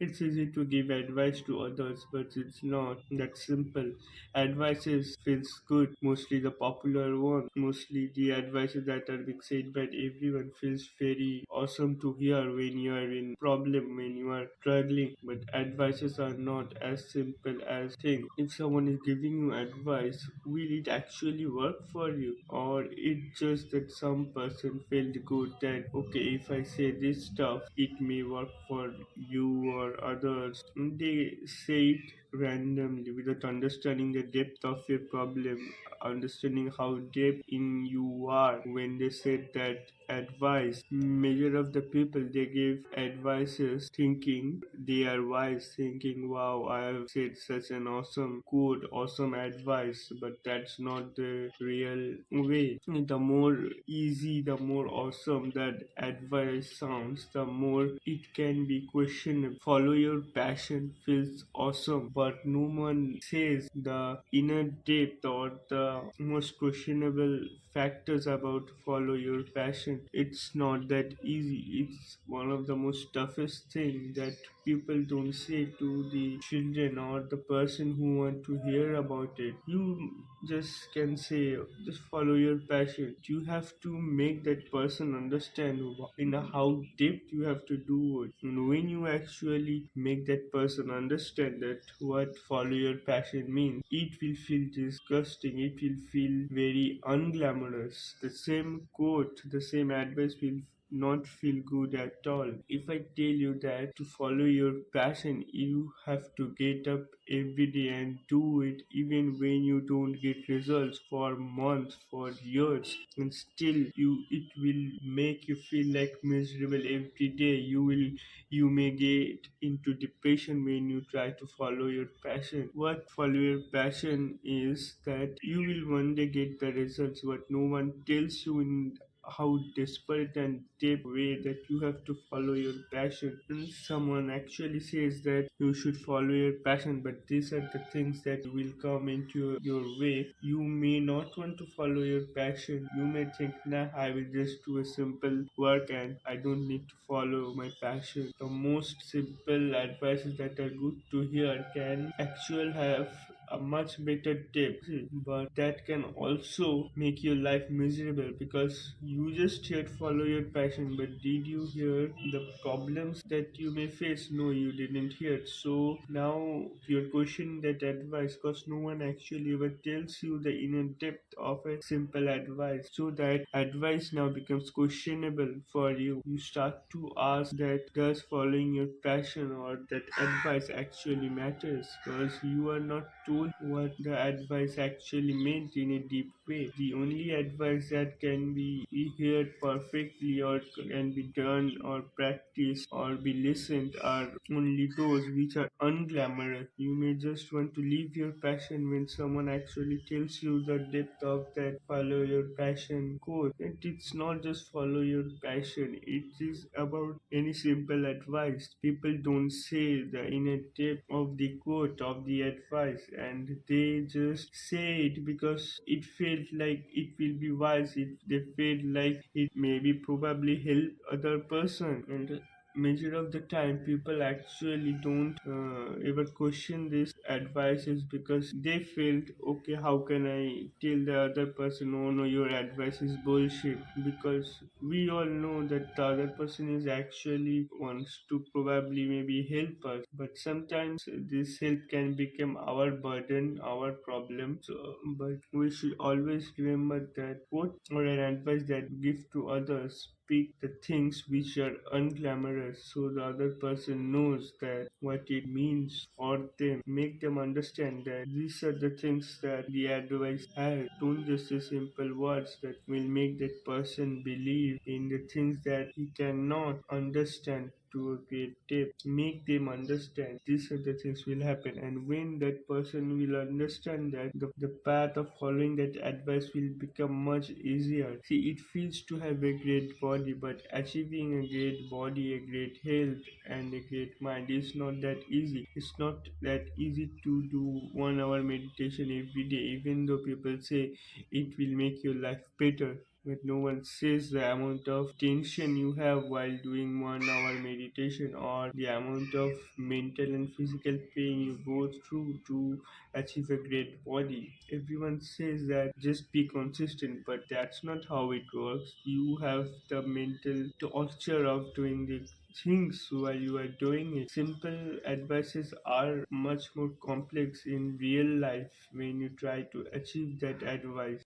It's easy to give advice to others, but it's not that simple. Advices feels good, mostly the popular one, mostly the advices that are being said by everyone feels very awesome to hear when you are in problem, when you are struggling. But advices are not as simple as think. If someone is giving you advice, will it actually work for you, or it just that some person felt good that okay, if I say this stuff, it may work for you or others. They say it randomly without understanding the depth of your problem, understanding how deep in you are. When they said that advice, major of the people they give advices thinking they are wise, thinking wow, I have said such an awesome quote, awesome advice, but that's not the real way. The more easy, the more awesome that advice sounds, the more it can be questionable. Follow your passion feels awesome, but no one says the inner depth or the most questionable factors about follow your passion. It's not that easy. It's one of the most toughest thing that people don't say to the children or the person who want to hear about it. You just can say just follow your passion. You have to make that person understand in how deep you have to do it. And when you actually make that person understand that what follow your passion means, it will feel disgusting, it will feel very unglamorous. The same quote, the same advice will not feel good at all. If I tell you that to follow your passion, you have to get up every day and do it even when you don't get results for months, for years, and still it will make you feel like miserable every day. You may get into depression when you try to follow your passion. What follow your passion is that you will one day get the results, but no one tells you in how desperate and deep way that you have to follow your passion. And someone actually says that you should follow your passion, but these are the things that will come into your way. You may not want to follow your passion. You may think, nah, I will just do a simple work and I don't need to follow my passion. The most simple advices that are good to hear can actually have a much better depth, but that can also make your life miserable because you just heard follow your passion, but did you hear the problems that you may face? No, you didn't hear. So now you're questioning that advice because no one actually ever tells you the inner depth of a simple advice. So that advice now becomes questionable for you. You start to ask that does following your passion or that advice actually matters, because you are not told what the advice actually meant in a deep way. The only advice that can be heard perfectly or can be done or practiced or be listened are only those which are unglamorous. You may just want to leave your passion when someone actually tells you the depth of that follow your passion quote. And it's not just follow your passion, it is about any simple advice. People don't say the inner depth of the quote of the advice, and they just say it because it felt like it will be wise, it they felt like it maybe probably help other person. And major of the time people actually don't ever question this advices because they felt okay, how can I tell the other person, oh no, your advice is bullshit, because we all know that the other person is actually wants to probably maybe help us, but sometimes this help can become our burden, our problem. So but we should always remember that what or an advice that give to others, speak the things which are unglamorous so the other person knows that what it means for them. Make them understand that these are the things that the advice has. Don't just say simple words that will make that person believe in the things that he cannot understand to a great depth. Make them understand these are the things will happen, and when that person will understand that, the path of following that advice will become much easier. See, it feels to have a great body, but achieving a great body, a great health, and a great mind is not that easy. It's not that easy to do 1 hour meditation every day, even though people say it will make your life better. But no one says the amount of tension you have while doing 1 hour meditation, or the amount of mental and physical pain you go through to achieve a great body. Everyone says that just be consistent, but that's not how it works. You have the mental torture of doing the things while you are doing it. Simple advices are much more complex in real life when you try to achieve that advice.